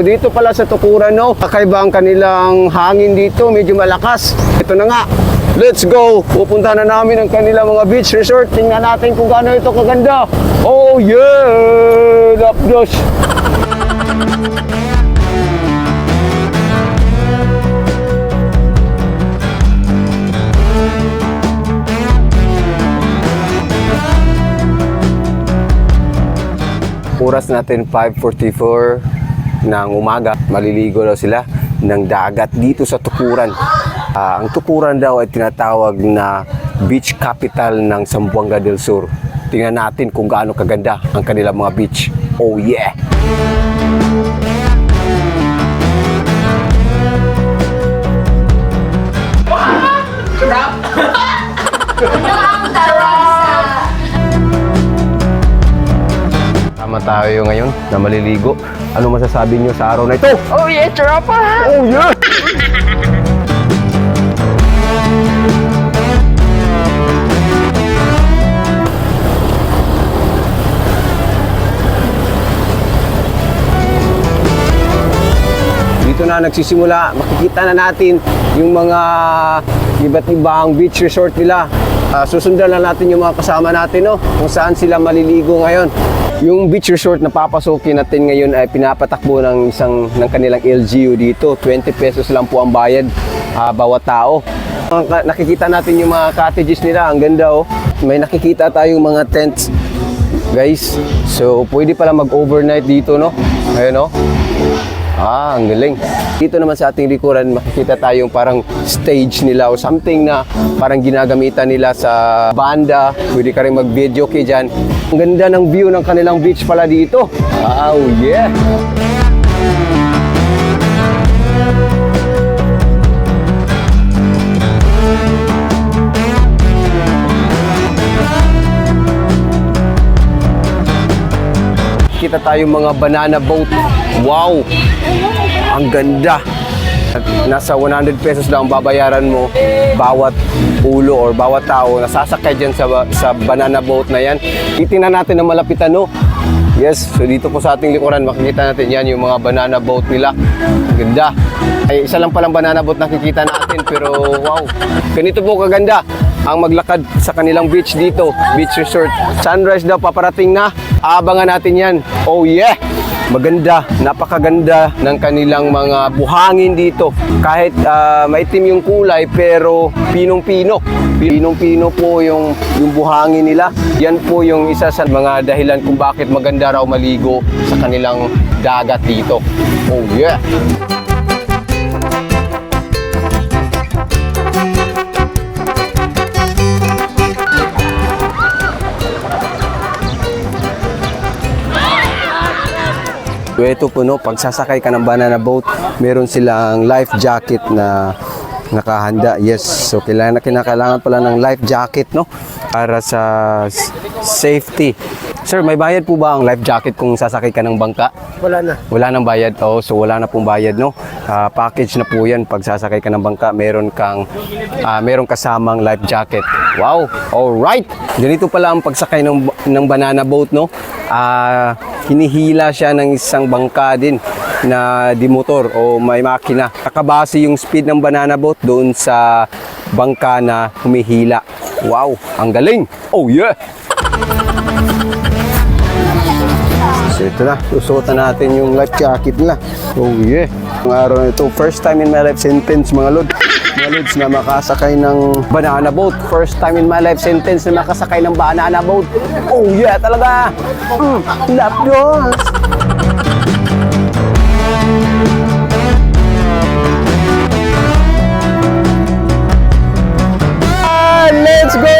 Dito pala sa Tukuran, no, kakaiba ang kanilang hangin dito, medyo malakas. Ito na nga, let's go! Pupunta na namin ang kanilang mga beach resort. Tingnan natin kung gaano ito kaganda. Oh yeah! Lapdos! Oras natin 5:44 ng umaga. Maliligo daw sila ng dagat dito sa Tukuran. Ang Tukuran daw ay tinatawag na beach capital ng Zamboanga del Sur. Tingnan natin kung gaano kaganda ang kanilang mga beach. Oh yeah! Tama tayo ngayon na maliligo. Ano masasabi nyo sa araw na ito? Oh yeah, tropa! Oh yeah! Dito na nagsisimula, makikita na natin yung mga iba't ibang beach resort nila. Susundan na natin yung mga kasama natin, no, kung saan sila maliligo ngayon. Yung beach resort na papasukin natin ngayon ay pinapatakbo ng kanilang LGU dito. 20 pesos lang po ang bayad bawat tao. Nakikita natin yung mga cottages nila, ang ganda oh. May nakikita tayong mga tents, guys. So pwede pala mag-overnight dito, no. Ayun oh. Ang galing. Dito naman sa ating likuran, makikita tayong parang stage nila o something na parang ginagamitan nila sa banda. Pwede ka rin mag-video kay dyan. Ang ganda ng view ng kanilang beach pala dito. Oh yeah! Kita tayong mga banana boat. Wow! Ang ganda! Nasa 100 pesos lang ang babayaran mo bawat ulo or bawat tao na sasakay dyan sa banana boat na yan. Titingnan natin ang malapitan, no? Yes, so dito po sa ating likuran, makikita natin yan, yung mga banana boat nila. Ganda! Ay, isa lang palang banana boat nakikita natin, pero wow! Ganito po kaganda ang maglakad sa kanilang beach dito, beach resort. Sunrise daw paparating na, abangan natin yan. Oh yeah! Maganda, napakaganda ng kanilang mga buhangin dito. Kahit maitim yung kulay, pero pinong-pino. Pinong-pino po yung buhangin nila. Yan po yung isa sa mga dahilan kung bakit maganda raw maligo sa kanilang dagat dito. Oh yeah! So ito po, no, pag sasakay ka ng banana boat, meron silang life jacket na nakahanda. Yes, so kinakailangan pala ng life jacket, no, para sa safety. Sir, may bayad po ba ang life jacket kung sasakay ka ng bangka? Wala na. Wala nang bayad. Oh, so wala na pong bayad, no. Package na po 'yan pag sasakay ka ng bangka, meron kasamang life jacket. Wow. All right. Ganito pala ang pagsakay ng banana boat, no. Hinihila siya ng isang bangka din na di motor o may makina. Nakabase yung speed ng banana boat doon sa bangka na humihila. Wow, ang galing. Oh yeah. So ito na, susuotan natin yung life jacket nila. Oh yeah. Ang araw na ito, first time in my life sentence mga lod. Mga lods na makasakay ng banana boat. First time in my life sentence na makasakay ng banana boat. Oh yeah, talaga. Lapdos. Let's go!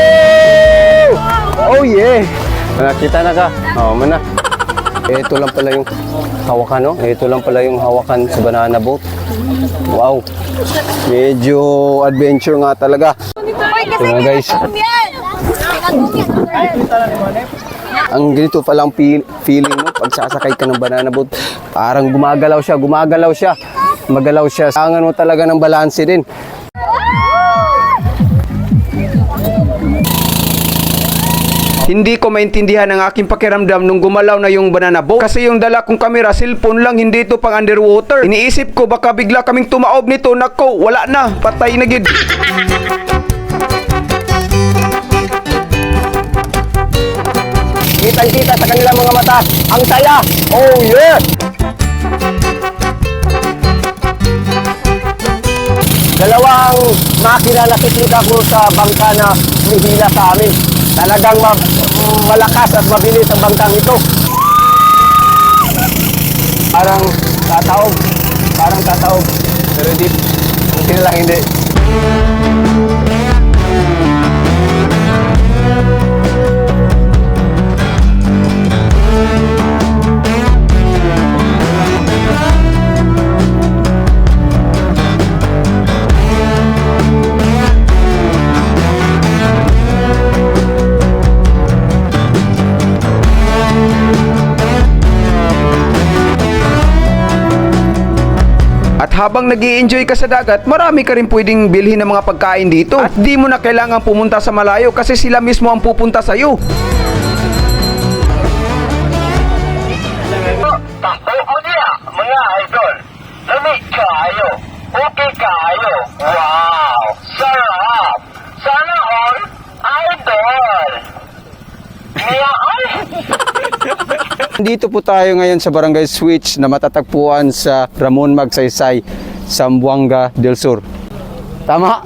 Oh yeah. Nakita na ka. Oh, mana. Ito lang pala yung hawakan, no? Ito lang pala yung hawakan sa banana boat. Wow. Medyo adventure nga talaga. Ito na guys. Ang ganito palang feeling mo pag sasakay ka ng banana boat. Parang gumagalaw siya. Magalaw siya. Kailangan mo talaga ng balanse din. Hindi ko maintindihan ang aking pakiramdam nung gumalaw na yung banana boat. Kasi yung dala kong camera, cellphone lang, hindi ito pang underwater. Iniisip ko baka bigla kaming tumaob nito. Nako, wala na. Patay na gid. Kitang-kita sa kanilang mga mata. Ang saya. Oh yeah! Dalawang makina nakikita ko sa bangka na humihila sa amin. Talagang malakas at mabilis ang bangkang ito. Parang tataob. Parang tataob. Pero hindi lang hindi. At habang nag-i-enjoy ka sa dagat, marami ka rin pwedeng bilhin ng mga pagkain dito. At di mo na kailangan pumunta sa malayo kasi sila mismo ang pupunta sa'yo. Tako niya, mga idol. Lamig kayo. Okay kayo. Wow! Sarap! Sana all, idol! Niya ay! Dito po tayo ngayon sa Barangay Switch na matatagpuan sa Ramon Magsaysay, Zamboanga del Sur. Tama?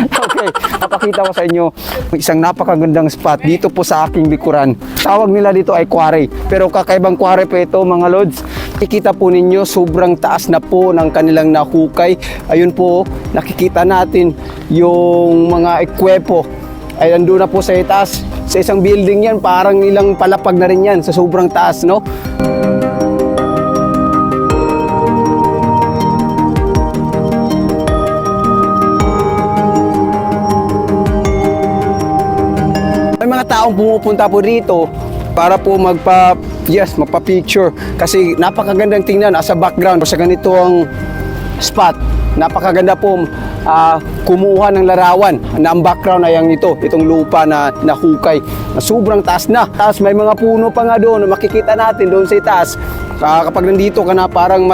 Okay, napakita ko sa inyo isang napakagandang spot dito po sa aking likuran. Tawag nila dito ay quarry, pero kakaibang quarry po ito mga lods. Ikita po ninyo sobrang taas na po ng kanilang nahukay. Ayun po, nakikita natin yung mga ekwepo ay nandun na po sa itaas. Sa isang building yan, parang ilang palapag na rin yan sa sobrang taas, no? May mga taong pumupunta po dito para po magpa-picture kasi napakagandang tingnan as a background sa ganito ang spot. Napakaganda po kumuha ng larawan na ang background ay itong lupa na nahukay na sobrang taas na. Tapos may mga puno pa nga doon na makikita natin doon sa itaas. Kapag nandito ka na parang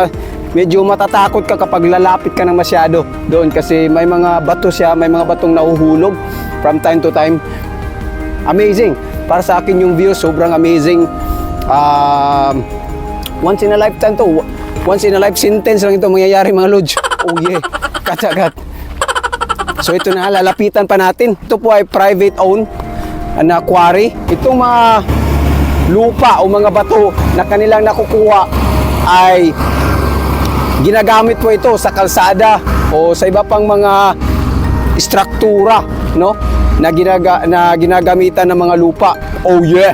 medyo matatakot ka kapag lalapit ka ng masyado doon kasi may mga bato siya, may mga batong nahuhulog from time to time. Amazing. Para sa akin yung view, sobrang amazing. Once in a lifetime to. Once in a life sentence lang ito mangyayari mga lods. Oh yeah, katsagat. So ito na, lalapitan pa natin. Ito po ay private owned na quarry. Itong mga lupa o mga bato na kanilang nakukuha ay ginagamit po ito sa kalsada o sa iba pang mga struktura, no? Na ginagamitan ng mga lupa. Oh yeah.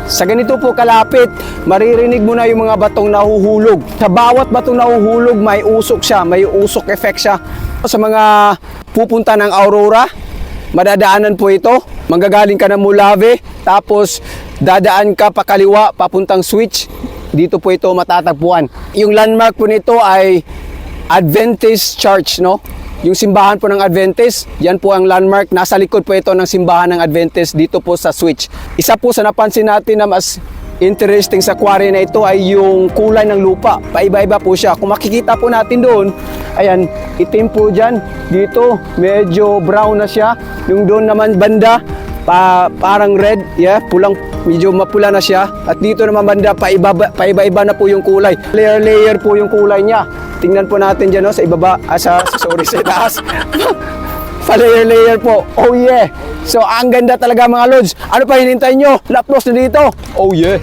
Sa ganito po kalapit, maririnig mo na yung mga batong nahuhulog. Sa bawat batong nahuhulog, may usok siya, may usok effect siya. Sa mga pupunta ng Aurora, madadaanan po ito. Manggagaling ka ng Mulave, tapos dadaan ka pa kaliwa, papuntang Switch. Dito po ito matatagpuan. Yung landmark po nito ay Adventist Church, no? Yung simbahan po ng Adventist, yan po ang landmark. Nasa likod po ito ng simbahan ng Adventist dito po sa Switch. Isa po sa napansin natin na mas interesting sa quarry na ito ay yung kulay ng lupa. Paiba-iba po siya. Kung makikita po natin doon, ayan, itim po dyan. Dito, medyo brown na siya. Yung doon naman banda, parang red, yeah, medyo mapula na siya. At dito naman banda, paiba-iba na po yung kulay. Layer-layer po yung kulay niya. Tingnan po natin dyan, no, sa ibaba, sa taas. Pa-layer-layer po. Oh yeah. So, ang ganda talaga mga lods. Ano pa hinintay nyo? Lapnos na dito. Oh yeah.